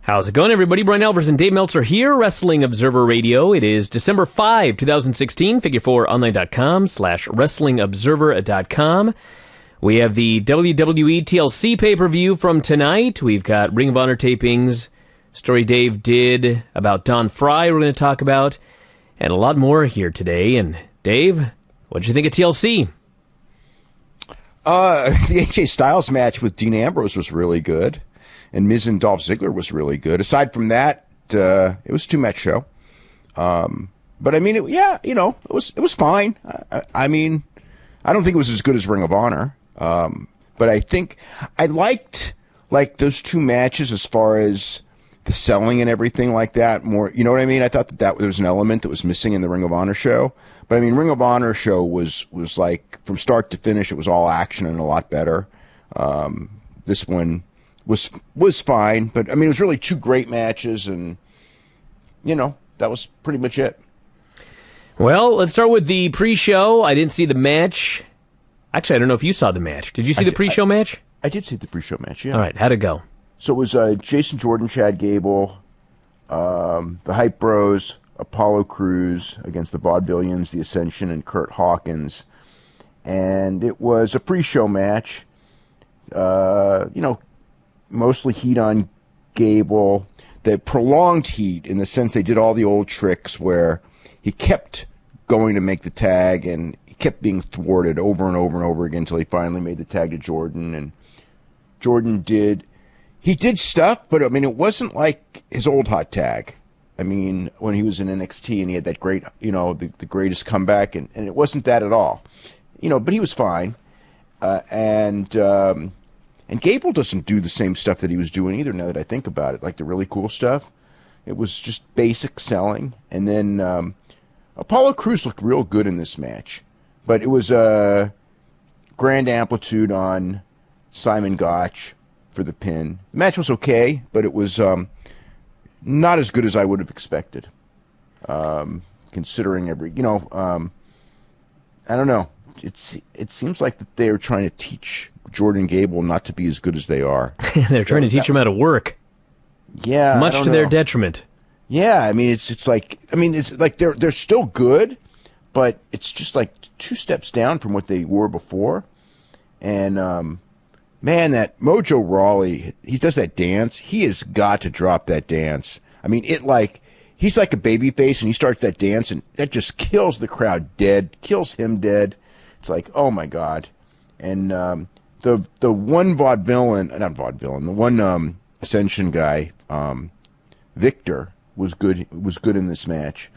How's it going, everybody? Brian Albers and Dave Meltzer here, Wrestling Observer Radio. It is December 5, 2016, figure4online.com/wrestlingobserver.com. We have the WWE TLC pay-per-view from tonight. We've got Ring of Honor tapings, story Dave did about Don Frye we're going to talk about, and a lot more here today. And Dave, what did you think of TLC? The AJ Styles match with Dean Ambrose was really good. And Miz and Dolph Ziggler was really good. Aside from that, it was a two-match show. But I mean, it was fine. I mean, I don't think it was as good as Ring of Honor. But I think I liked those two matches as far as the selling and everything like that more. You know what I mean? I thought that there was an element that was missing in the Ring of Honor show. But I mean, Ring of Honor show was like from start to finish, it was all action and a lot better. This one was fine, but I mean, it was really two great matches, and that was pretty much it. Well, let's start with the pre-show. I didn't see the match. Actually, I don't know if you saw the match. Did you see the pre-show match? I did see the pre-show match, yeah. All right, how'd it go? So it was Jason Jordan, Chad Gable, the Hype Bros, Apollo Crews against the Vaudevillians, the Ascension, and Kurt Hawkins. And it was a pre-show match. Mostly heat on Gable, the prolonged heat in the sense they did all the old tricks where he kept going to make the tag and he kept being thwarted over and over and over again until he finally made the tag to Jordan. And Jordan did stuff, but I mean, it wasn't like his old hot tag. I mean, when he was in NXT and he had that great, the greatest comeback, and it wasn't that at all. But he was fine. And Gable doesn't do the same stuff that he was doing either, now that I think about it, like the really cool stuff. It was just basic selling. And then Apollo Crews looked real good in this match. But it was a grand amplitude on Simon Gotch for the pin. The match was okay, but it was not as good as I would have expected. Considering I don't know. It seems like that they're trying to teach Jordan Gable not to be as good as they are. They're trying to teach him how to work. Yeah, much to their detriment. Yeah, I mean it's like they're still good, but it's just like two steps down from what they were before. And man, that Mojo Rawley, he does that dance. He has got to drop that dance. I mean, he's like a baby face, and he starts that dance, and that just kills the crowd dead, kills him dead. It's like, oh my God. And the one the one Ascension guy, Victor, was good in this match.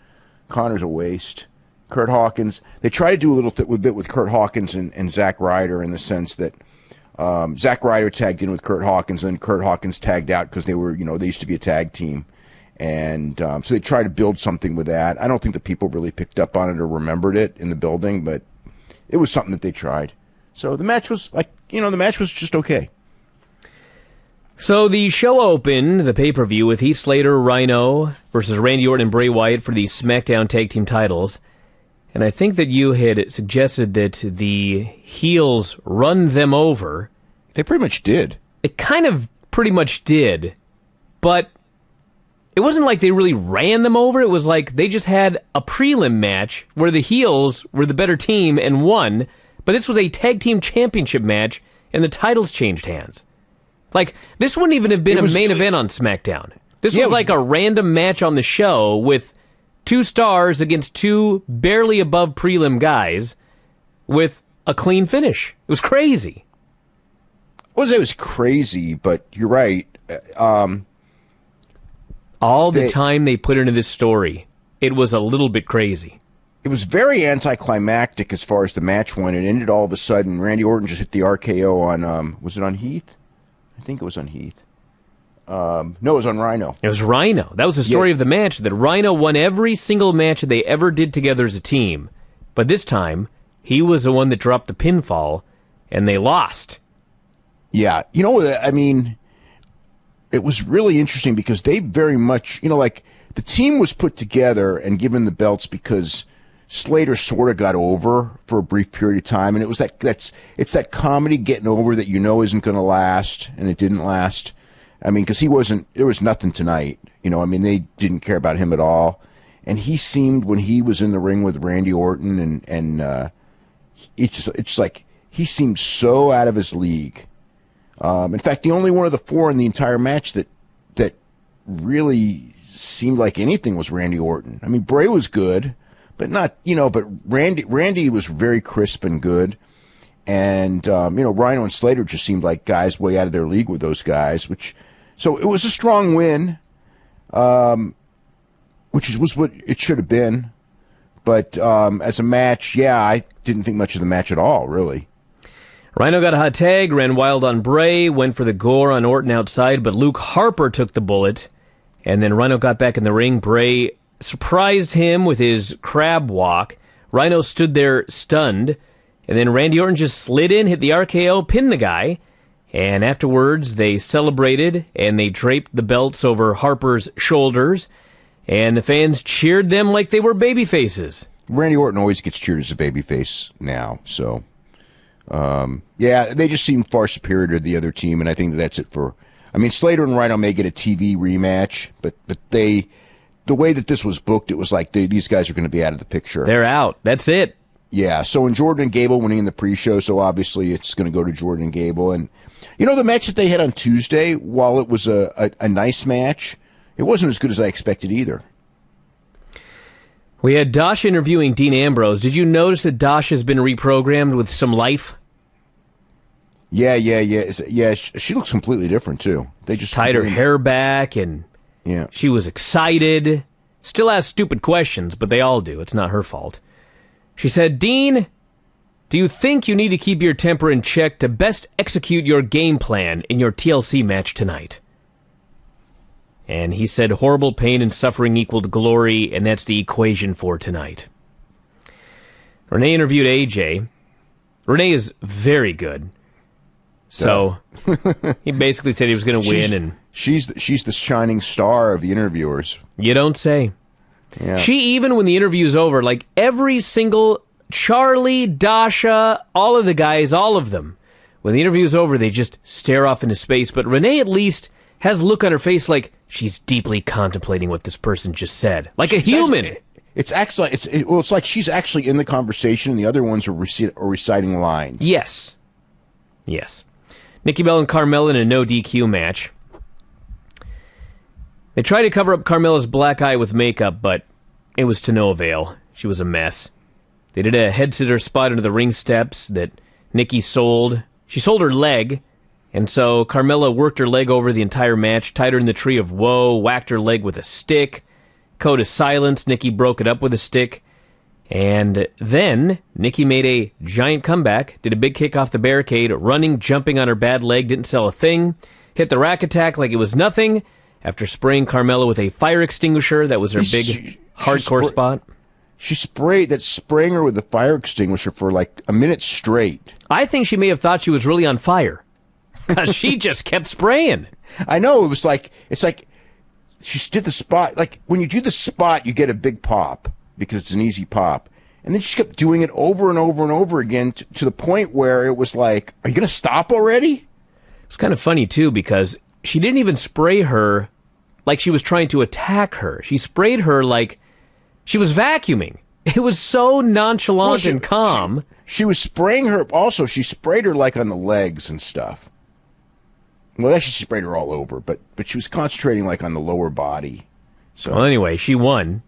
Connor's a waste. Kurt Hawkins, they try to do a little bit with Kurt Hawkins and Zack Ryder, in the sense that Zack Ryder tagged in with Kurt Hawkins, and Kurt Hawkins tagged out because they were, they used to be a tag team. And so they try to build something with that. I don't think the people really picked up on it or remembered it in the building, but it was something that they tried. So the match was just okay. So the show opened, the pay-per-view, with Heath Slater, Rhino versus Randy Orton and Bray Wyatt for the SmackDown Tag Team titles. And I think that you had suggested that the heels run them over. They pretty much did. It kind of pretty much did. But it wasn't like they really ran them over. It was like they just had a prelim match where the heels were the better team and won. But this was a tag team championship match, and the titles changed hands. Like, this wouldn't even have been a main event on SmackDown. This was like a random match on the show with two stars against two barely above prelim guys with a clean finish. It was crazy. I wouldn't say it was crazy, but you're right. All the time they put into this story, it was a little bit crazy. It was very anticlimactic as far as the match went. It ended all of a sudden. Randy Orton just hit the RKO on, was it on Heath? I think it was on Heath. No, it was on Rhino. It was Rhino. That was the story of the match, that Rhino won every single match that they ever did together as a team. But this time, he was the one that dropped the pinfall, and they lost. Yeah. I mean, it was really interesting because they very much, the team was put together and given the belts because Slater sort of got over for a brief period of time, and it was it's that comedy getting over that isn't going to last, and it didn't last. I mean, because there was nothing tonight. You know, I mean, they didn't care about him at all. And he seemed, when he was in the ring with Randy Orton, and it's like he seemed so out of his league. In fact, the only one of the four in the entire match that really seemed like anything was Randy Orton. I mean, Bray was good, but not, but Randy was very crisp and good. And, Rhino and Slater just seemed like guys way out of their league with those guys, so it was a strong win, which was what it should have been. But as a match, I didn't think much of the match at all, really. Rhino got a hot tag, ran wild on Bray, went for the gore on Orton outside, but Luke Harper took the bullet. And then Rhino got back in the ring. Bray surprised him with his crab walk. Rhino stood there stunned. And then Randy Orton just slid in, hit the RKO, pinned the guy. And afterwards, they celebrated, and they draped the belts over Harper's shoulders. And the fans cheered them like they were babyfaces. Randy Orton always gets cheered as a babyface now. So, they just seem far superior to the other team, and I think that's it for... I mean, Slater and Rhino may get a TV rematch, but the way that this was booked, it was like these guys are going to be out of the picture. They're out. That's it. Yeah, so in Jordan and Gable winning in the pre-show, so obviously it's going to go to Jordan and Gable. And, the match that they had on Tuesday, while it was a nice match, it wasn't as good as I expected either. We had Dasha interviewing Dean Ambrose. Did you notice that Dasha's been reprogrammed with some life? Yeah. She looks completely different too. They just tied her hair back, and she was excited. Still asks stupid questions, but they all do. It's not her fault. She said, "Dean, do you think you need to keep your temper in check to best execute your game plan in your TLC match tonight?" And he said, "Horrible pain and suffering equaled glory, and that's the equation for tonight." Renee interviewed AJ. Renee is very good. So he basically said he was going to win, and she's the shining star of the interviewers. You don't say. Yeah. She, even when the interview's over, like every single Charlie, Dasha, all of the guys, all of them, when the interview's over, they just stare off into space. But Renee at least has a look on her face like she's deeply contemplating what this person just said, like a human. It's like she's actually in the conversation, and the other ones are reciting lines. Yes. Nikki Bella and Carmella in a no DQ match. They tried to cover up Carmella's black eye with makeup, but it was to no avail. She was a mess. They did a head scissor spot into the ring steps that Nikki sold. She sold her leg, and so Carmella worked her leg over the entire match, tied her in the tree of woe, whacked her leg with a stick. Code of silence, Nikki broke it up with a stick. And then Nikki made a giant comeback, did a big kick off the barricade, running, jumping on her bad leg, didn't sell a thing, hit the rack attack like it was nothing, after spraying Carmella with a fire extinguisher. That was her big hardcore spot. She spraying her with the fire extinguisher for like a minute straight. I think she may have thought she was really on fire, because she just kept spraying. I know, it's like she did the spot. Like when you do the spot, you get a big pop, because it's an easy pop. And then she kept doing it over and over and over again to the point where it was like, are you going to stop already? It's kind of funny, too, because she didn't even spray her like she was trying to attack her. She sprayed her like she was vacuuming. It was so nonchalant and calm. She was spraying her. Also, she sprayed her like on the legs and stuff. Well, actually, she sprayed her all over, but she was concentrating like on the lower body. So well, anyway, she won.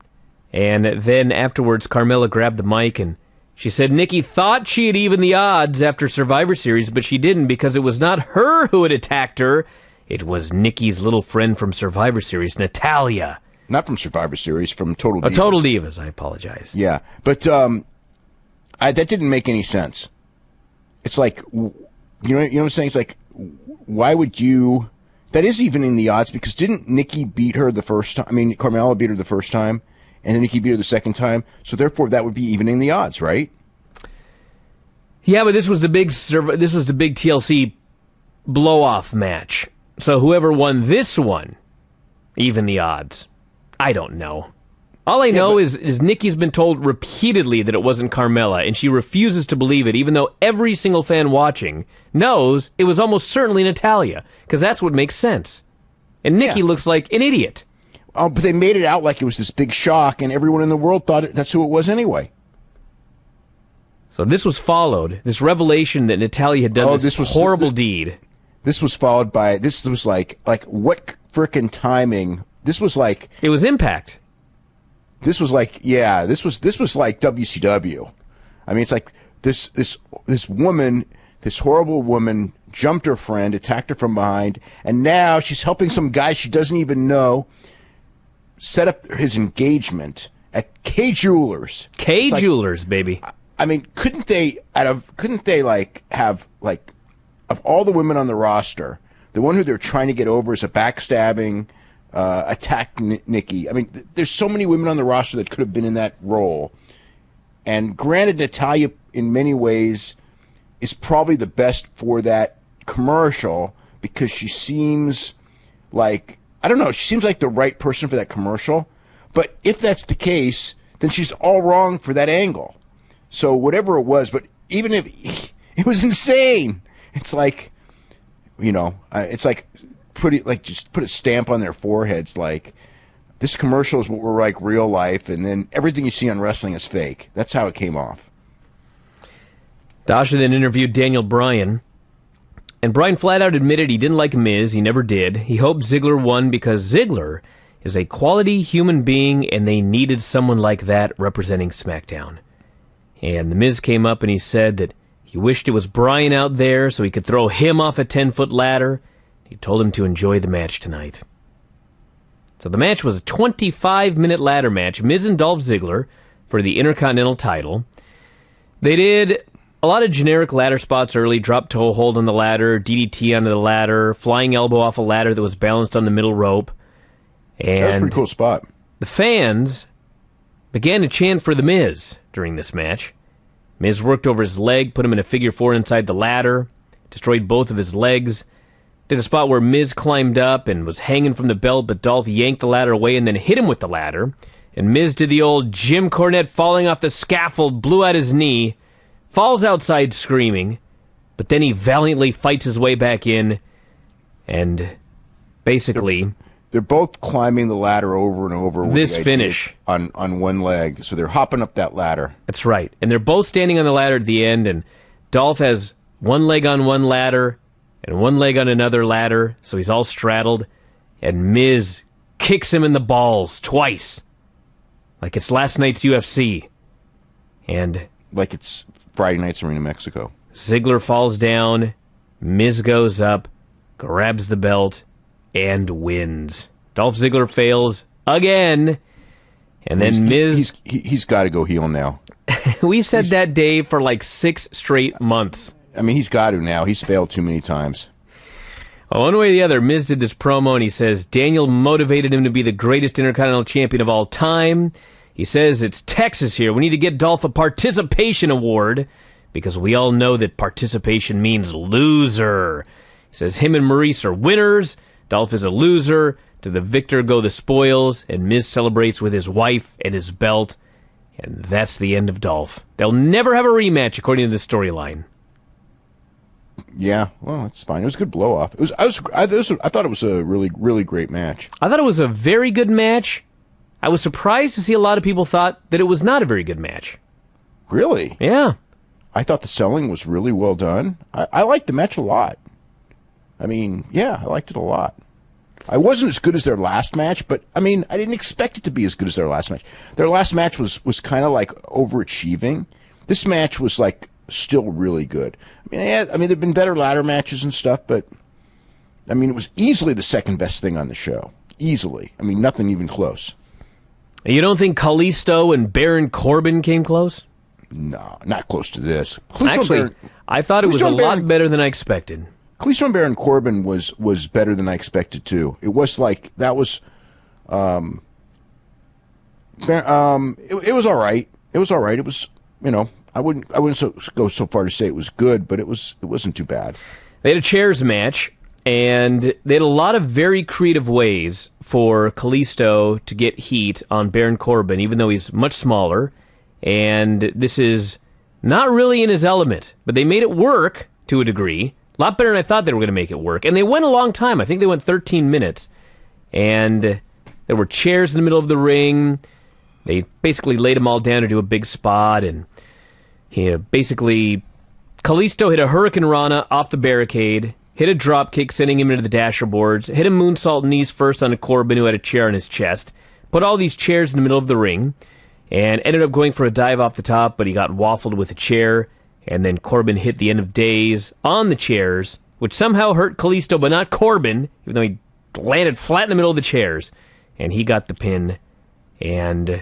And then afterwards, Carmella grabbed the mic and she said Nikki thought she had evened the odds after Survivor Series, but she didn't, because it was not her who had attacked her. It was Nikki's little friend from Survivor Series, Natalya. Not from Survivor Series, from Total Divas. Total Divas, I apologize. Yeah, but that didn't make any sense. It's like, you know what I'm saying? It's like, why would you... That is evening the odds, because didn't Nikki beat her the first time? I mean, Carmella beat her the first time, and then Nikki beat her the second time, so therefore that would be evening the odds, right? Yeah, but this was the big TLC blow-off match. So whoever won this one, even the odds. I don't know. All I know is Nikki's been told repeatedly that it wasn't Carmella, and she refuses to believe it, even though every single fan watching knows it was almost certainly Natalya, because that's what makes sense. And Nikki Yeah. looks like an idiot. Oh, but they made it out like it was this big shock, and everyone in the world thought that's who it was anyway. So this was followed, this revelation that Natalya had done this horrible deed. This was followed by, this was like what frickin' timing? This was like... It was Impact. This was like, yeah, this was like WCW. I mean, it's like this woman, this horrible woman, jumped her friend, attacked her from behind, and now she's helping some guy she doesn't even know set up his engagement at K Jewelers. K Jewelers, baby. I mean, couldn't they like have like, of all the women on the roster, the one who they're trying to get over is a backstabbing, attack Nikki. I mean, there's so many women on the roster that could have been in that role. And granted, Natalya, in many ways, is probably the best for that commercial because she seems like, I don't know, she seems like the right person for that commercial. But if that's the case, then she's all wrong for that angle. So whatever it was, but even if it was insane, it's like, you know, it's like just put a stamp on their foreheads like, this commercial is what we're like real life, and then everything you see on wrestling is fake. That's how it came off. Dasha then interviewed Daniel Bryan, and Bryan flat out admitted he didn't like Miz. He never did. He hoped Ziggler won because Ziggler is a quality human being, and they needed someone like that representing SmackDown. And The Miz came up and he said that he wished it was Bryan out there so he could throw him off a 10-foot ladder. He told him to enjoy the match tonight. So the match was a 25-minute ladder match, Miz and Dolph Ziggler for the Intercontinental title. They did a lot of generic ladder spots early, drop toe hold on the ladder, DDT onto the ladder, flying elbow off a ladder that was balanced on the middle rope. And that was a pretty cool spot. The fans began to chant for The Miz during this match. Miz worked over his leg, put him in a figure four inside the ladder, destroyed both of his legs. Did a spot where Miz climbed up and was hanging from the belt, but Dolph yanked the ladder away and then hit him with the ladder. And Miz did the old Jim Cornette falling off the scaffold, blew out his knee, falls outside screaming, but then he valiantly fights his way back in, and basically... They're both climbing the ladder over and over. With this finish. On one leg, so they're hopping up that ladder. That's right. And they're both standing on the ladder at the end, and Dolph has one leg on one ladder, and one leg on another ladder, so he's all straddled, and Miz kicks him in the balls twice, like it's last night's UFC. And like it's Friday Night's Arena, Mexico. Ziggler falls down, Miz goes up, grabs the belt, and wins. Dolph Ziggler fails again, and then Miz... He's got to go heel now. We've said that, Dave, for like 6 straight months. I mean, he's got to now. He's failed too many times. Well, one way or the other, Miz did this promo, and he says Daniel motivated him to be the greatest Intercontinental Champion of all time. He says, it's Texas here. We need to get Dolph a participation award, because we all know that participation means loser. He says him and Maurice are winners. Dolph is a loser. To the victor go the spoils, and Miz celebrates with his wife and his belt, and that's the end of Dolph. They'll never have a rematch, according to the storyline. Yeah, well, it's fine. It was a good blow off. I thought it was a really, really great match. I thought it was a very good match. I was surprised to see a lot of people thought that it was not a very good match. Really? Yeah. I thought the selling was really well done. I liked the match a lot. I mean, yeah, I liked it a lot. I wasn't as good as their last match, but, I mean, I didn't expect it to be as good as their last match. Their last match was kind of like overachieving. This match was, like, still really good. I mean, there've been better ladder matches and stuff, but, I mean, it was easily the second best thing on the show. Easily. I mean, nothing even close. You don't think Kalisto and Baron Corbin came close? No, not close to this. Actually, I thought it was a lot better than I expected. Kalisto and Baron Corbin was better than I expected too. It was like that was, it was all right. It was all right. It was, you know, I wouldn't go so far to say it was good, but it wasn't too bad. They had a chairs match, and they had a lot of very creative ways for Kalisto to get heat on Baron Corbin, even though he's much smaller, and this is not really in his element, but they made it work to a degree. A lot better than I thought they were going to make it work. And they went a long time. I think they went 13 minutes. and there were chairs in the middle of the ring. They basically laid them all down to do a big spot, and basically Kalisto hit a Hurricane Rana off the barricade, hit a drop kick, sending him into the dasher boards, hit a moonsault knees first on a Corbin who had a chair on his chest, put all these chairs in the middle of the ring, and ended up going for a dive off the top, but he got waffled with a chair, and then Corbin hit the end of days on the chairs, which somehow hurt Kalisto, but not Corbin, even though he landed flat in the middle of the chairs, and he got the pin. And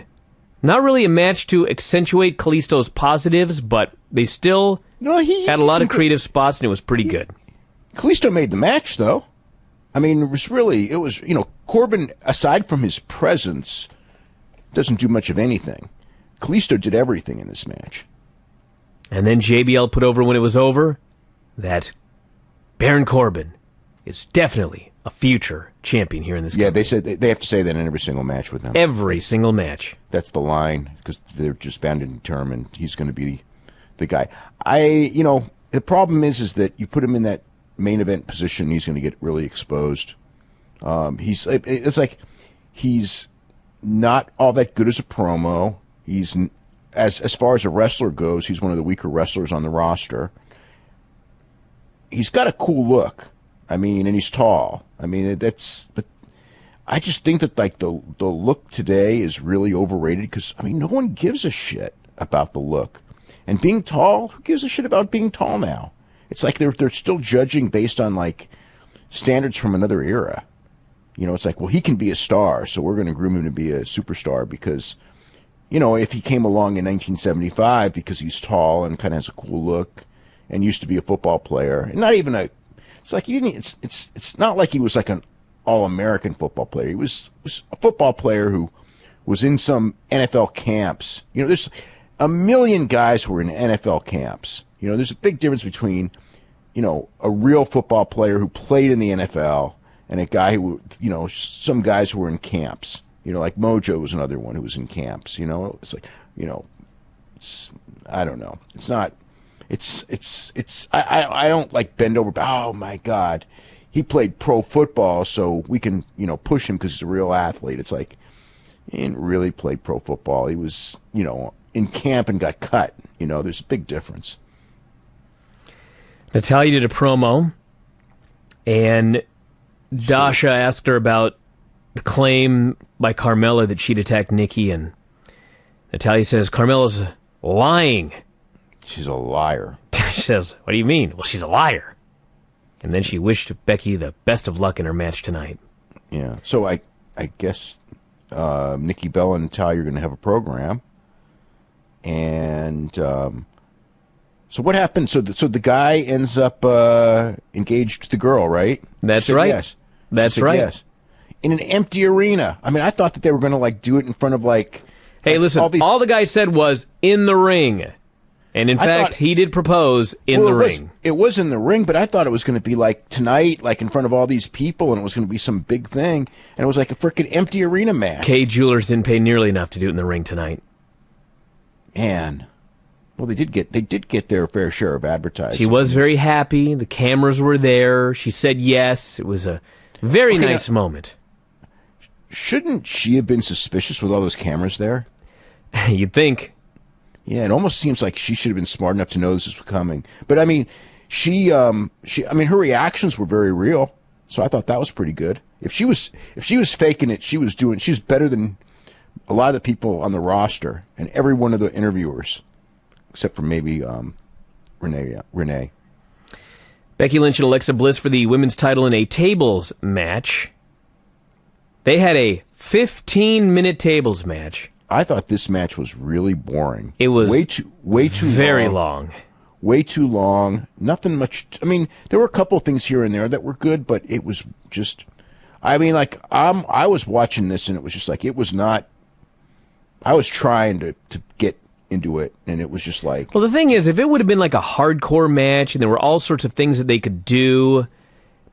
not really a match to accentuate Kalisto's positives, but they still had a lot of creative spots, and it was pretty good. Kalisto made the match, though. I mean, it was, Corbin, aside from his presence, doesn't do much of anything. Kalisto did everything in this match. And then JBL put over when it was over that Baron Corbin is definitely a future champion here in this company. Yeah, they said they have to say that in every single match with him. Every single match. That's the line, because they're just bound and determined he's going to be the guy. The problem is that you put him in that main event position, he's going to get really exposed. It's like he's not all that good as a promo. He's as far as a wrestler goes, he's one of the weaker wrestlers on the roster. He's got a cool look. I mean, and he's tall. I mean, but I just think that like the look today is really overrated because no one gives a shit about the look. And being tall, who gives a shit about being tall now? It's like they're still judging based on like standards from another era. It's like, well, he can be a star, so we're going to groom him to be a superstar because, if he came along in 1975 because he's tall and kind of has a cool look and used to be a football player, and not even it's like he didn't. It's not like he was like an all-American football player. He was a football player who was in some NFL camps. There's a million guys who are in NFL camps. There's a big difference between, a real football player who played in the NFL and a guy who, some guys who were in camps. Like Mojo was another one who was in camps. It's like, I don't know. It's not. I don't like bend over. Oh my God, he played pro football, so we can push him because he's a real athlete. It's like he didn't really play pro football. He was in camp and got cut. There's a big difference. Natalya did a promo, and Dasha asked her about the claim by Carmella that she'd attacked Nikki, and Natalya says Carmella's lying. She's a liar. She says, what do you mean? Well, she's a liar. And then she wished Becky the best of luck in her match tonight. Yeah. So I guess Nikki Bella and Natalya are going to have a program. And so what happened? So the guy ends up engaged to the girl, right? That's right. Yes. That's right. Yes. In an empty arena. I thought that they were going to like do it in front of like. Hey, listen. All the guy said was in the ring. And in fact, he did propose in the ring. It was in the ring, but I thought it was going to be like tonight, like in front of all these people, and it was going to be some big thing. And it was like a freaking empty arena match. Kay Jewelers didn't pay nearly enough to do it in the ring tonight. Man. Well, they did get their fair share of advertising. She was very happy. The cameras were there. She said yes. It was a very nice moment. Shouldn't she have been suspicious with all those cameras there? You'd think. Yeah, it almost seems like she should have been smart enough to know this was coming. But her reactions were very real. So I thought that was pretty good. If she was faking it, she was better than a lot of the people on the roster and every one of the interviewers, except for maybe Renee. Becky Lynch and Alexa Bliss for the women's title in a tables match. They had a 15-minute tables match. I thought this match was really boring. It was way too very long. Way too long. Nothing much. There were a couple of things here and there that were good, but it was just. I was watching this and it was just like it was not. I was trying to get into it, and it was just like. Well, the thing is, if it would have been like a hardcore match, and there were all sorts of things that they could do.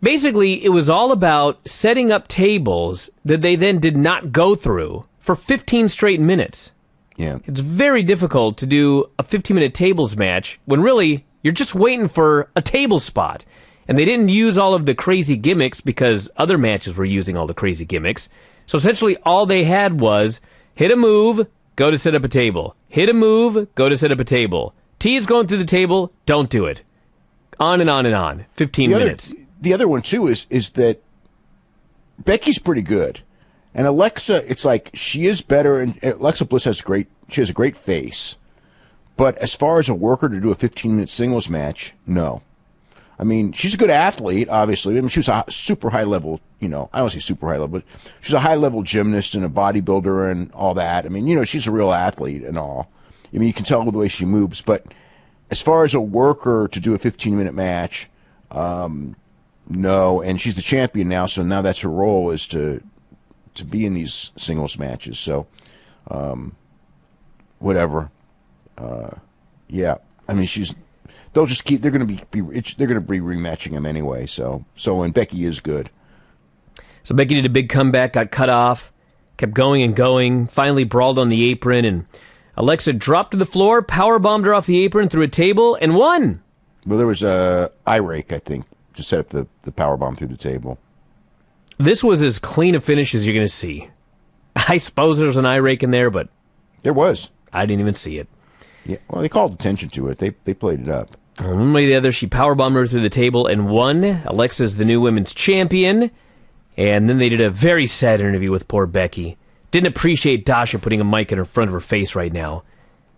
Basically, it was all about setting up tables that they then did not go through for 15 straight minutes. Yeah. It's very difficult to do a 15-minute tables match when really you're just waiting for a table spot. And they didn't use all of the crazy gimmicks because other matches were using all the crazy gimmicks. So essentially all they had was hit a move, go to set up a table. Hit a move, go to set up a table. T is going through the table, don't do it. On and on and on. 15 minutes. The other one, too, is that Becky's pretty good. And Alexa, it's like she is better. And Alexa Bliss has a great face. But as far as a worker to do a 15-minute singles match, no. I mean, she's a good athlete, obviously. I mean, she was a super high-level, I don't say super high-level, but she's a high-level gymnast and a bodybuilder and all that. I mean, she's a real athlete and all. I mean, you can tell the way she moves. But as far as a worker to do a 15-minute match, no. And she's the champion now, so now that's her role is to be in these singles matches. So, whatever. Yeah. I mean, they'll just keep. They're going to be rematching him anyway. So and Becky is good. So Becky did a big comeback, got cut off, kept going and going, finally brawled on the apron, and Alexa dropped to the floor, powerbombed her off the apron through a table, and won. Well, there was a eye rake, I think, to set up the powerbomb through the table. This was as clean a finish as you're going to see. I suppose there was an eye rake in there, but there was. I didn't even see it. Yeah, well, they called attention to it. They played it up. One way or the other, she powerbombed her through the table and won. Alexa's the new women's champion. And then they did a very sad interview with poor Becky. Didn't appreciate Dasha putting a mic in her front of her face right now.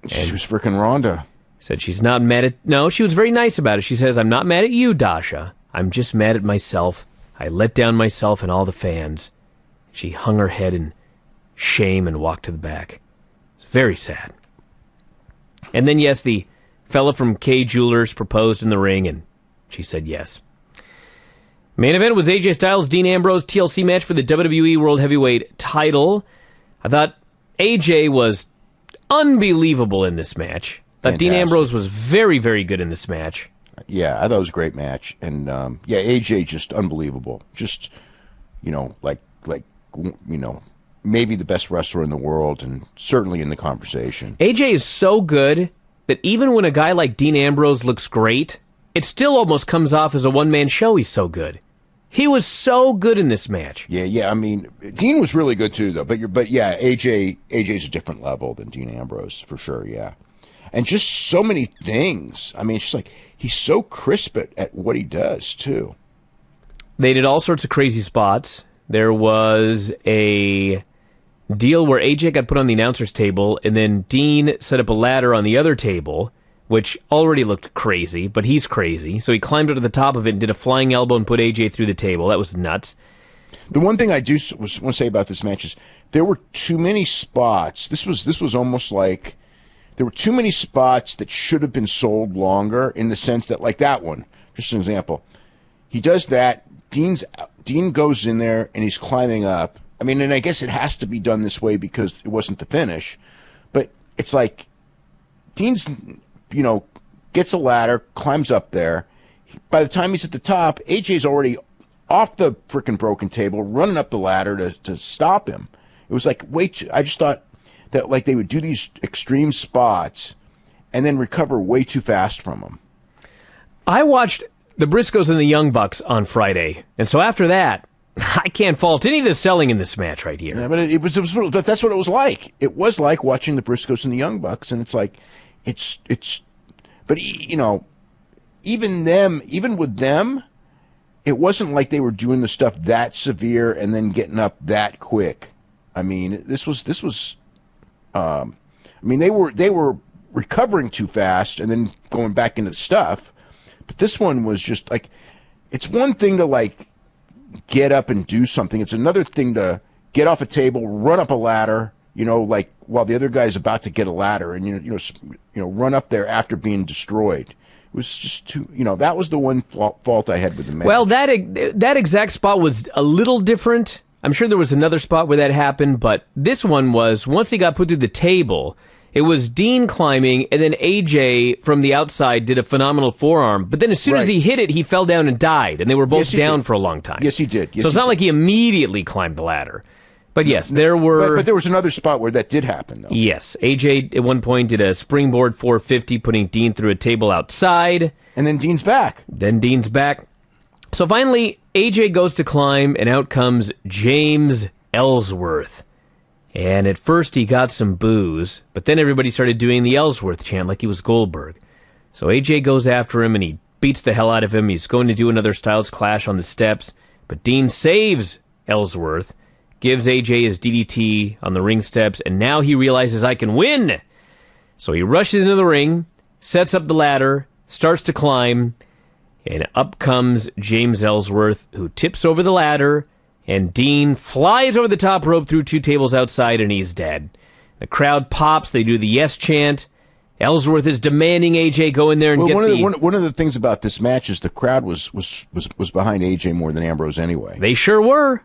She was frickin' Ronda. Said she's not mad at... No, she was very nice about it. She says, I'm not mad at you, Dasha. I'm just mad at myself. I let down myself and all the fans. She hung her head in shame and walked to the back. It's very sad. And then, yes, the fella from K Jewelers proposed in the ring, and she said yes. Main event was AJ Styles' Dean Ambrose TLC match for the WWE World Heavyweight title. I thought AJ was unbelievable in this match. Thought Dean Ambrose was very, very good in this match. Yeah, I thought it was a great match. And, AJ just unbelievable. Just, maybe the best wrestler in the world and certainly in the conversation. AJ is so good that even when a guy like Dean Ambrose looks great, it still almost comes off as a one-man show. He's so good. He was so good in this match. Yeah. I mean, Dean was really good too, though. But AJ's a different level than Dean Ambrose for sure. Yeah, and just so many things. I mean, it's just like he's so crisp at what he does too. They did all sorts of crazy spots. There was a deal where AJ got put on the announcer's table, and then Dean set up a ladder on the other table, which already looked crazy, but he's crazy. So he climbed up to the top of it and did a flying elbow and put AJ through the table. That was nuts. The one thing I do want to say about this match is there were too many spots. This was almost like there were too many spots that should have been sold longer, in the sense that, like that one, just an example. He does that. Dean goes in there and he's climbing up. I mean, and I guess it has to be done this way because it wasn't the finish. But it's like Dean's, gets a ladder, climbs up there. By the time he's at the top, AJ's already off the frickin' broken table, running up the ladder to stop him. It was like, I just thought that like they would do these extreme spots and then recover way too fast from them. I watched the Briscoes and the Young Bucks on Friday, and so after that, I can't fault any of the selling in this match right here. Yeah, but that's what it was like. It was like watching the Briscoes and the Young Bucks, and it's like, but even with them, it wasn't like they were doing the stuff that severe and then getting up that quick. I mean, this was. They were recovering too fast and then going back into stuff. But this one was just like, it's one thing to like get up and do something. It's another thing to get off a table, run up a ladder, like while the other guy's about to get a ladder, and run up there after being destroyed. It was just too, that was the one fault I had with the match. Well, that exact spot was a little different. I'm sure there was another spot where that happened, but this one was, once he got put through the table, it was Dean climbing, and then AJ from the outside did a phenomenal forearm. But then as soon as he hit it, he fell down and died, and they were both down for a long time. Yes, he did. So it's not like he immediately climbed the ladder. But yes, there were... But there was another spot where that did happen, though. Yes. AJ at one point did a springboard 450, putting Dean through a table outside. And then Dean's back. So finally, AJ goes to climb, and out comes James Ellsworth. And at first he got some boos, but then everybody started doing the Ellsworth chant like he was Goldberg. So AJ goes after him, and he beats the hell out of him. He's going to do another Styles Clash on the steps, but Dean saves Ellsworth, gives AJ his DDT on the ring steps, and now he realizes I can win! So he rushes into the ring, sets up the ladder, starts to climb, and up comes James Ellsworth, who tips over the ladder, and Dean flies over the top rope through 2 tables outside, and he's dead. The crowd pops, they do the yes chant. Ellsworth is demanding AJ go in there and get one of the things about this match is the crowd was behind AJ more than Ambrose anyway. They sure were.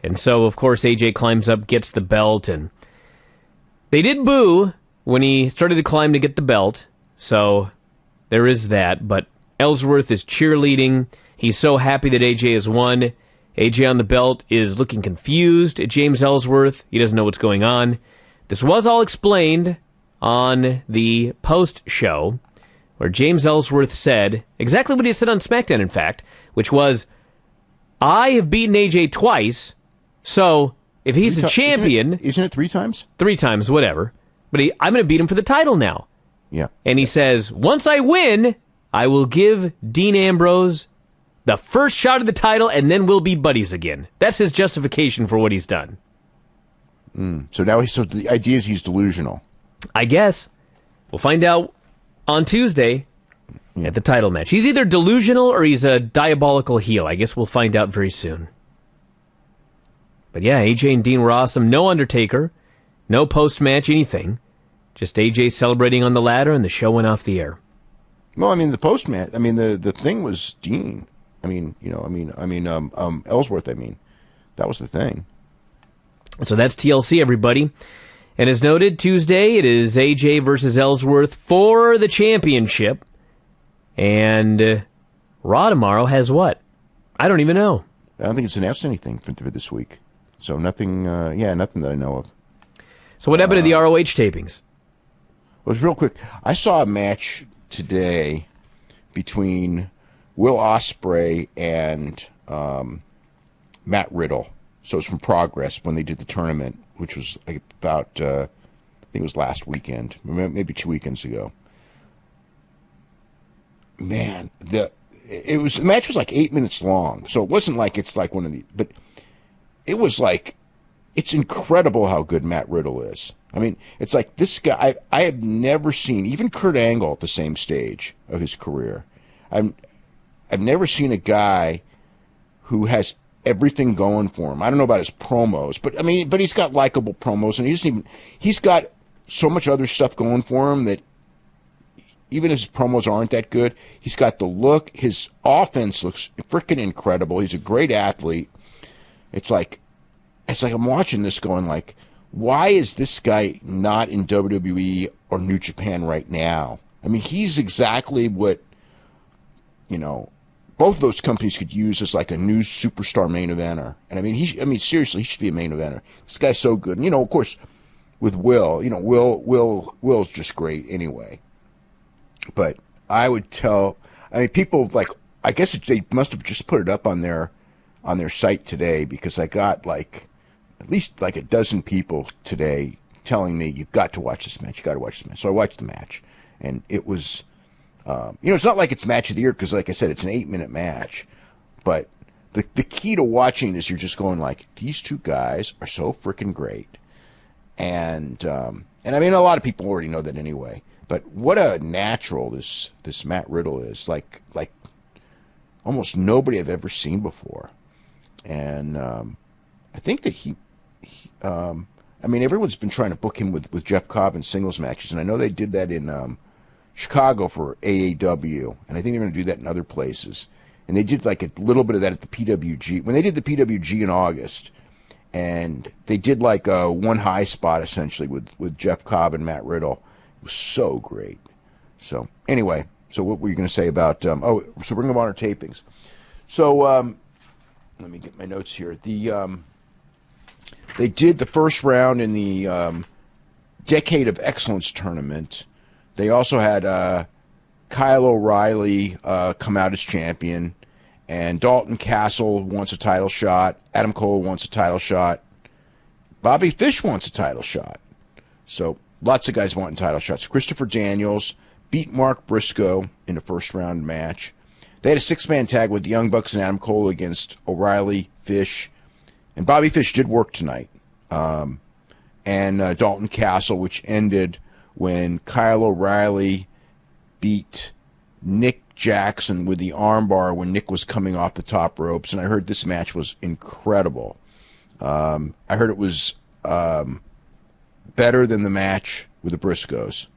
And so, of course, AJ climbs up, gets the belt, and they did boo when he started to climb to get the belt. So there is that, but Ellsworth is cheerleading. He's so happy that AJ has won. AJ on the belt is looking confused at James Ellsworth. He doesn't know what's going on. This was all explained on the post-show, where James Ellsworth said exactly what he said on SmackDown, in fact, which was, I have beaten AJ twice, so if he's a champion... Isn't it 3 times? 3 times, whatever. But I'm going to beat him for the title now. Yeah. And he says, once I win, I will give Dean Ambrose the first shot of the title, and then we'll be buddies again. That's his justification for what he's done. So now so the idea is he's delusional. I guess. We'll find out on Tuesday at the title match. He's either delusional or he's a diabolical heel. I guess we'll find out very soon. But yeah, AJ and Dean were awesome. No Undertaker. No post-match anything. Just AJ celebrating on the ladder, and the show went off the air. Well, I mean, the post-match, I mean, the thing was Dean. Ellsworth, that was the thing. So that's TLC, everybody. And as noted, Tuesday, it is AJ versus Ellsworth for the championship. And Raw tomorrow has what? I don't even know. I don't think it's announced anything for this week. So nothing, nothing that I know of. So what happened to the ROH tapings? It was real quick. I saw a match today between Will Ospreay and Matt Riddle. So it's from Progress when they did the tournament, which was like about, I think it was last weekend, maybe 2 weekends ago. Man, the match was like 8 minutes long, so it wasn't like it's like one of the, but it was like, it's incredible how good Matt Riddle is. I mean, it's like this guy, I have never seen, even Kurt Angle at the same stage of his career. I've never seen a guy who has everything going for him. I don't know about his promos, but I mean, but he's got likable promos, and he's got so much other stuff going for him that even if his promos aren't that good, he's got the look. His offense looks freaking incredible. He's a great athlete. It's like I'm watching this going like, why is this guy not in WWE or New Japan right now? I mean, he's exactly what, both of those companies could use as like a new superstar main eventer. And I mean, seriously, he should be a main eventer. This guy's so good. And, of course, with Will's just great anyway. But I would people I guess they must have just put it up on their site today, because I got at least a dozen people today telling me, you've got to watch this match. You got to watch this match. So I watched the match, and it was, it's not like it's match of the year, because like I said, it's an 8-minute match, but the key to watching is you're just going like, these two guys are so freaking great. And I mean, a lot of people already know that anyway, but what a natural this Matt Riddle is, like almost nobody I've ever seen before. And I think that he everyone's been trying to book him with Jeff Cobb in singles matches, and I know they did that in Chicago for AAW, and I think they're going to do that in other places. And they did like a little bit of that at the PWG. When they did the PWG in August, and they did like a one high spot essentially with Jeff Cobb and Matt Riddle. It was so great. So anyway, so what were you going to say about, so Ring of Honor tapings. So let me get my notes here. They did the first round in the Decade of Excellence tournament. They also had Kyle O'Reilly come out as champion. And Dalton Castle wants a title shot. Adam Cole wants a title shot. Bobby Fish wants a title shot. So lots of guys wanting title shots. Christopher Daniels beat Mark Briscoe in a first-round match. They had a six-man tag with the Young Bucks and Adam Cole against O'Reilly, Fish. And Bobby Fish did work tonight. And Dalton Castle, which ended when Kyle O'Reilly beat Nick Jackson with the armbar when Nick was coming off the top ropes. And I heard this match was incredible. I heard it was better than the match with the Briscoes.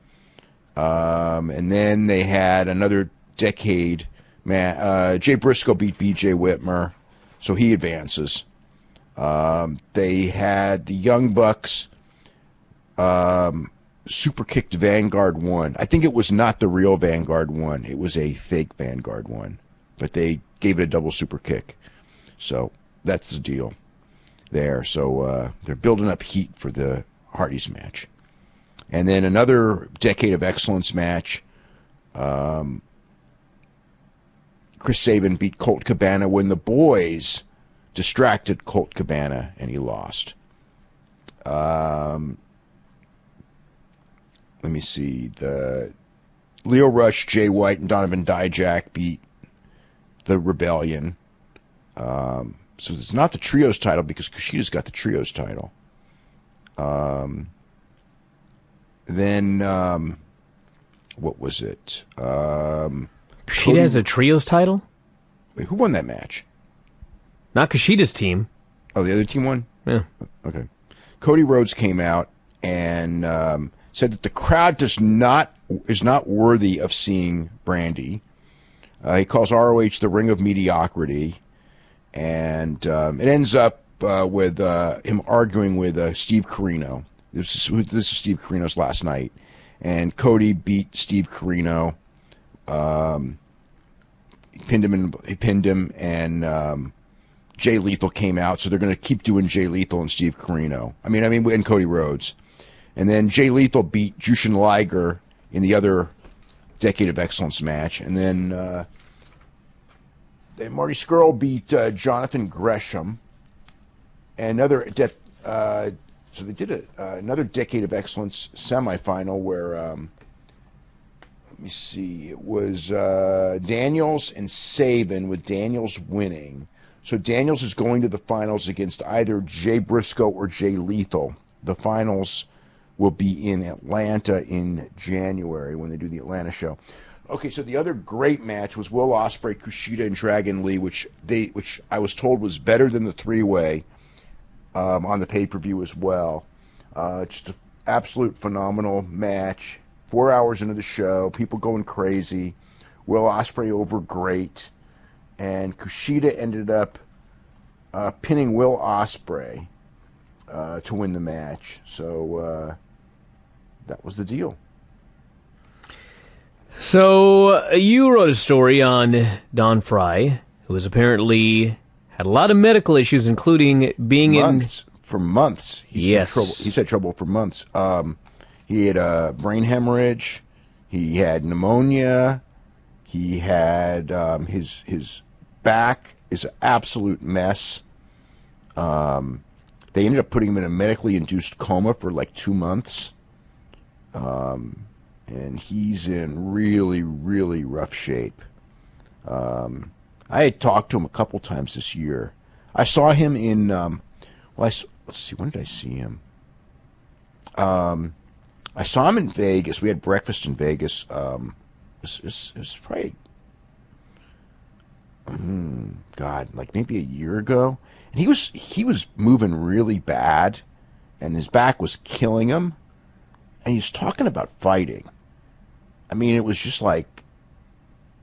And then they had another decade match. Jay Briscoe beat BJ Whitmer, so he advances. They had the Young Bucks super kicked Vanguard 1. I think it was not the real Vanguard 1. It was a fake Vanguard 1. But they gave it a double super kick. So that's the deal there. So they're building up heat for the Hardys match. And then another Decade of Excellence match. Chris Sabin beat Colt Cabana when the boys distracted Colt Cabana and he lost. Let me see. The Leo Rush, Jay White, and Donovan Dijak beat the Rebellion. So it's not the Trios title because Kushida's got the Trios title. Then, what was it? Kushida has a Trios title? Wait, who won that match? Not Kushida's team. Oh, the other team won? Yeah. Okay. Cody Rhodes came out and said that the crowd is not worthy of seeing Brandy. He calls ROH the ring of mediocrity. And it ends up with him arguing with Steve Corino. This is Steve Corino's last night. And Cody beat Steve Corino. He pinned him, and Jay Lethal came out, so they're going to keep doing Jay Lethal and Steve Corino. And Cody Rhodes. And then Jay Lethal beat Jushin Liger in the other Decade of Excellence match. And then Marty Scurll beat Jonathan Gresham. And so they did another Decade of Excellence semifinal where, let me see, it was Daniels and Sabin, with Daniels winning. So Daniels is going to the finals against either Jay Briscoe or Jay Lethal. The finals will be in Atlanta in January when they do the Atlanta show. Okay, so the other great match was Will Ospreay, Kushida, and Dragon Lee, which I was told was better than the three-way on the pay-per-view as well. Just an absolute phenomenal match. 4 hours into the show, people going crazy. Will Ospreay over great. And Kushida ended up pinning Will Ospreay to win the match. So that was the deal. So you wrote a story on Don Frye, who has apparently had a lot of medical issues, including being for months. He's had trouble for months. He had a brain hemorrhage. He had pneumonia. He had his back is an absolute mess. They ended up putting him in a medically induced coma for like 2 months. And he's in really, really rough shape. I had talked to him a couple times this year. I saw him in, let's see, when did I see him? I saw him in Vegas. We had breakfast in Vegas. It was probably, like maybe a year ago. And he was moving really bad, and his back was killing him. And he was talking about fighting. I mean, it was just like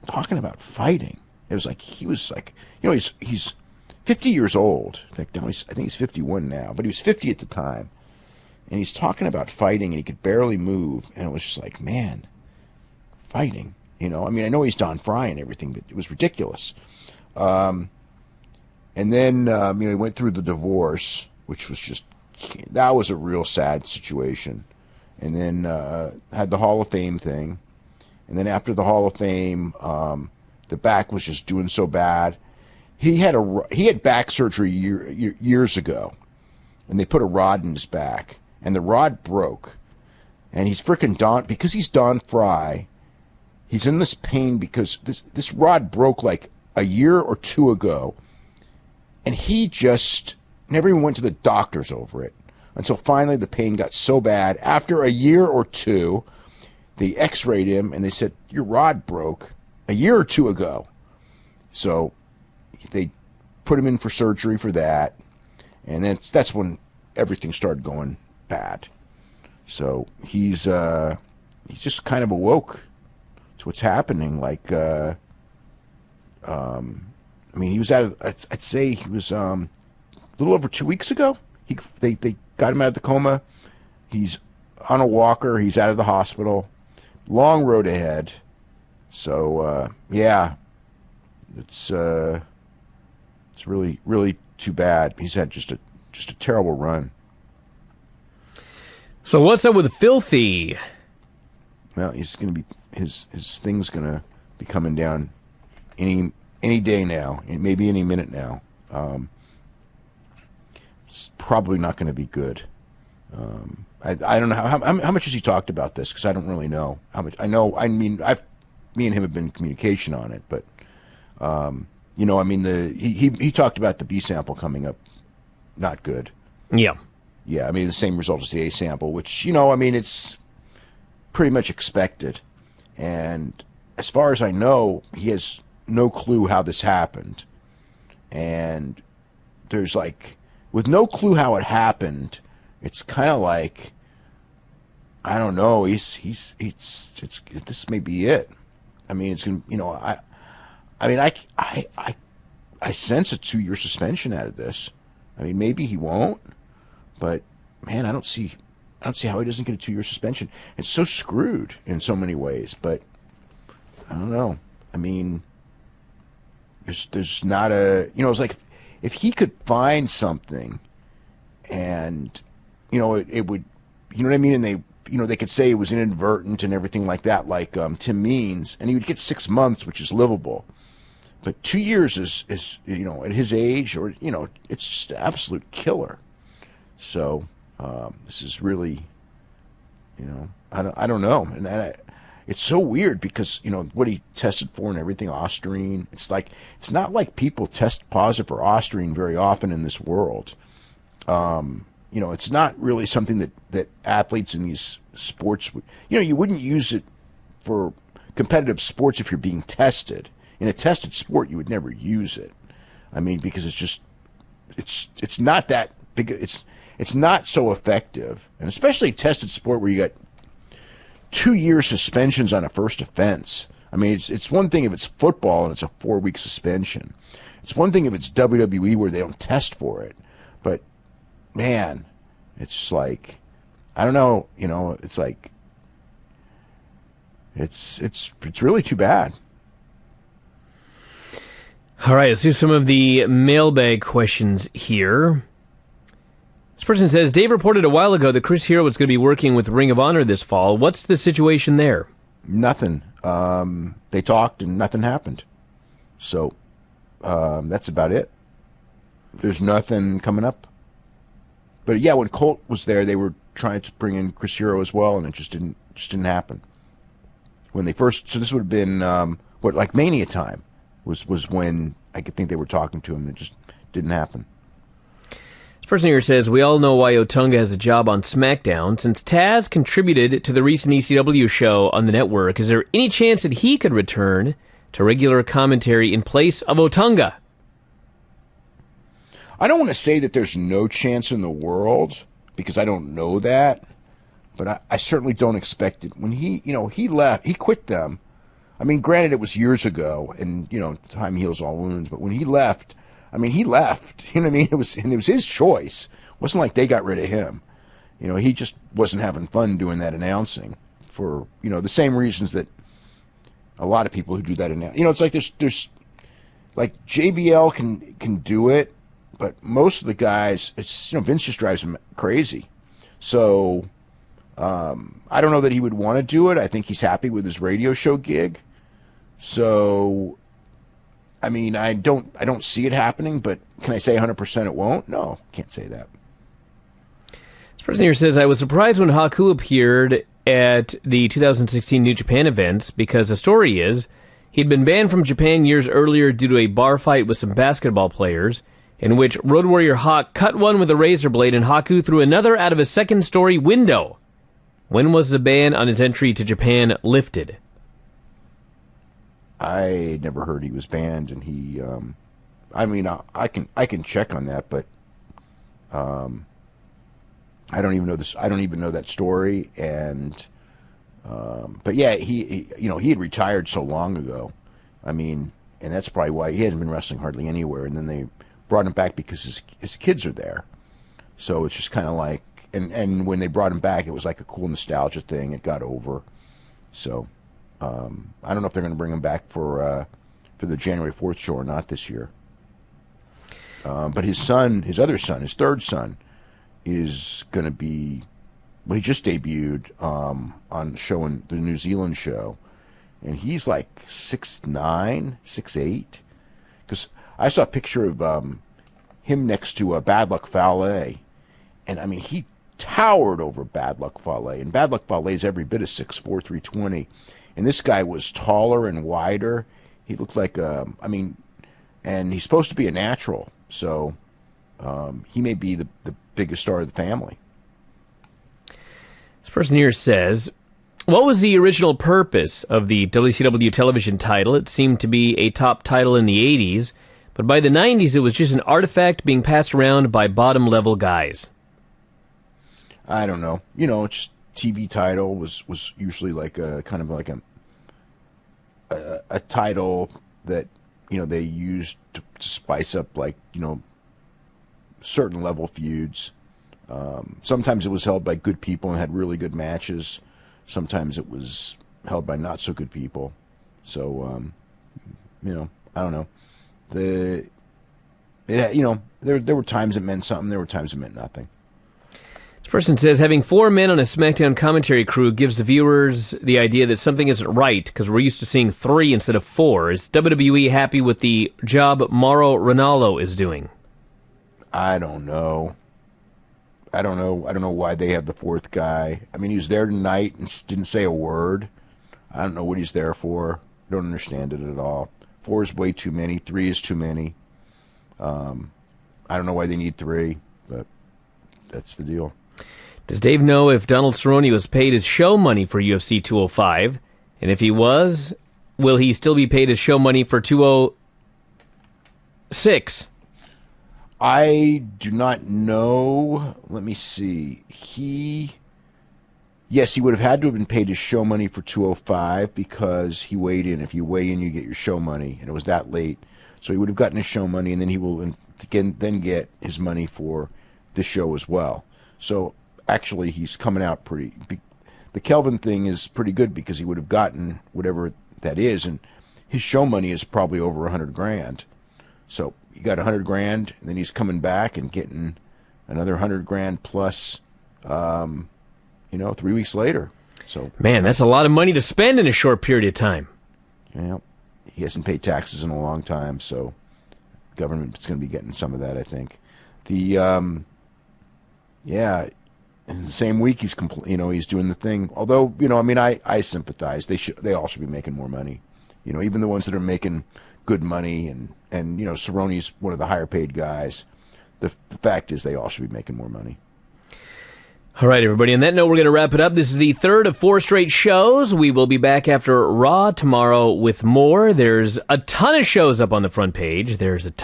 talking about fighting. It was like he was like, he's 50 years old. In fact, I think he's 51 now, but he was 50 at the time. And he's talking about fighting, and he could barely move. And it was just like, man, fighting. I mean, I know he's Don Frye and everything, but it was ridiculous. And then, he went through the divorce, which was that was a real sad situation. And then had the Hall of Fame thing. And then after the Hall of Fame, the back was just doing so bad. he had back surgery years ago, and they put a rod in his back, and the rod broke, and he's freaking because he's Don Frye. He's in this pain because this rod broke like a year or two ago, and he just never even went to the doctors over it until finally the pain got so bad. After a year or two, they x-rayed him, and they said, your rod broke a year or two ago. So they put him in for surgery for that, and that's when everything started going bad. So he's just kind of awoke to what's happening. Like, I mean, he was I'd say he was a little over 2 weeks ago. They got him out of the coma. He's on a walker. He's out of the hospital. Long road ahead. So yeah, it's really, really too bad. He's had just a terrible run. So what's up with Filthy? Well, he's going to be his thing's going to be coming down any day now, maybe any minute now. It's probably not going to be good. I don't know how much has he talked about this, because I don't really know how much. I know. I mean, me and him have been in communication on it, but you know, I mean, he talked about the B sample coming up, not good. Yeah. Yeah, I mean, the same result as the A sample, which, you know, I mean, it's pretty much expected. And as far as I know, he has no clue how this happened. And there's like, with no clue how it happened, it's kind of like, I don't know, this may be it. I mean, it's going to, you know, I sense a 2-year suspension out of this. I mean, maybe he won't. But man, I don't see how he doesn't get a 2-year suspension. It's so screwed in so many ways. But I don't know. I mean, there's not a, you know, it's like if he could find something, and you know it would, you know what I mean, and they, you know, they could say it was inadvertent and everything like that, like Tim Means, and he would get 6 months, which is livable. But 2 years is you know, at his age, or you know, it's just an absolute killer. So this is really, you know, I don't know, and it's so weird because, you know, what he tested for and everything, Osterine. It's like, it's not like people test positive for Osterine very often in this world. You know, it's not really something that athletes in these sports would, you know, you wouldn't use it for competitive sports if you're being tested. In a tested sport, you would never use it. I mean, because it's just, it's not that big. It's not so effective, and especially a tested sport where you got 2-year suspensions on a first offense. I mean, it's one thing if it's football and it's a 4-week suspension. It's one thing if it's WWE where they don't test for it. But man, it's like, I don't know, you know, it's like, it's really too bad. All right, let's do some of the mailbag questions here. This person says, Dave reported a while ago that Chris Hero was going to be working with Ring of Honor this fall. What's the situation there? Nothing. They talked and nothing happened. So that's about it. There's nothing coming up. But yeah, when Colt was there, they were trying to bring in Chris Hero as well, and it just didn't happen. When they first, so this would have been like Mania time was when I could think they were talking to him, and it just didn't happen. This person here says, we all know why Otunga has a job on SmackDown. Since Taz contributed to the recent ECW show on the network, is there any chance that he could return to regular commentary in place of Otunga? I don't want to say that there's no chance in the world, because I don't know that, but I certainly don't expect it. When he left, he quit them. I mean, granted, it was years ago, and, you know, time heals all wounds, but when he left, I mean, he left. You know what I mean? It was his choice. It wasn't like they got rid of him. You know, he just wasn't having fun doing that announcing for, you know, the same reasons that a lot of people who do that announcing. You know, it's like there's like JBL can do it, but most of the guys, it's, you know, Vince just drives him crazy. So I don't know that he would want to do it. I think he's happy with his radio show gig. So I mean, I don't see it happening, but can I say 100% it won't? No, can't say that. This person here says, I was surprised when Haku appeared at the 2016 New Japan events because the story is he'd been banned from Japan years earlier due to a bar fight with some basketball players, in which Road Warrior Hawk cut one with a razor blade and Haku threw another out of a second-story window. When was the ban on his entry to Japan lifted? I never heard he was banned, and he. I mean, I can check on that, but I don't even know this. I don't even know that story, and but yeah, he had retired so long ago. I mean, and that's probably why he hadn't been wrestling hardly anywhere, and then they brought him back because his kids are there. So it's just kind of like, and when they brought him back, it was like a cool nostalgia thing. It got over. So I don't know if they're going to bring him back for the January 4th show or not this year. But his other son, his third son, is going to be, well, he just debuted on showing the New Zealand show, and he's like 6'9", 6'8", because I saw a picture of him next to Bad Luck Fale, and I mean, he towered over Bad Luck Fale, and Bad Luck Fale is every bit of 6'4", 320, and this guy was taller and wider. He looked like and he's supposed to be a natural, so he may be the biggest star of the family. This person here says, what was the original purpose of the WCW television title? It seemed to be a top title in the 80s, but by the 90s it was just an artifact being passed around by bottom-level guys. I don't know. You know, it's TV title was usually like a kind of like a title that, you know, they used to spice up, like, you know, certain level feuds. Sometimes it was held by good people and had really good matches. Sometimes it was held by not so good people. So, you know, I don't know. There were times it meant something. There were times it meant nothing. This person says, having 4 men on a SmackDown commentary crew gives the viewers the idea that something isn't right because we're used to seeing 3 instead of 4. Is WWE happy with the job Mauro Ranallo is doing? I don't know. I don't know why they have the 4th guy. I mean, he was there tonight and didn't say a word. I don't know what he's there for. I don't understand it at all. 4 is way too many. 3 is too many. I don't know why they need 3, but that's the deal. Does Dave know if Donald Cerrone was paid his show money for UFC 205? And if he was, will he still be paid his show money for 206? I do not know. Let me see. Yes, he would have had to have been paid his show money for 205 because he weighed in. If you weigh in, you get your show money, and it was that late. So he would have gotten his show money, and then he will then get his money for this show as well. So actually, he's coming out pretty. The Kelvin thing is pretty good because he would have gotten whatever that is, and his show money is probably over $100,000. So he got $100,000, and then he's coming back and getting another $100,000 plus, 3 weeks later. So man, that's a lot of money to spend in a short period of time. Yeah, he hasn't paid taxes in a long time, so the government's going to be getting some of that, I think. In the same week he's he's doing the thing. Although, I sympathize. They all should be making more money. Even the ones that are making good money, and Cerrone's one of the higher paid guys. The fact is they all should be making more money. All right, everybody. On that note, we're going to wrap it up. This is the 3rd of 4 straight shows. We will be back after Raw tomorrow with more. There's a ton of shows up on the front page. There's a ton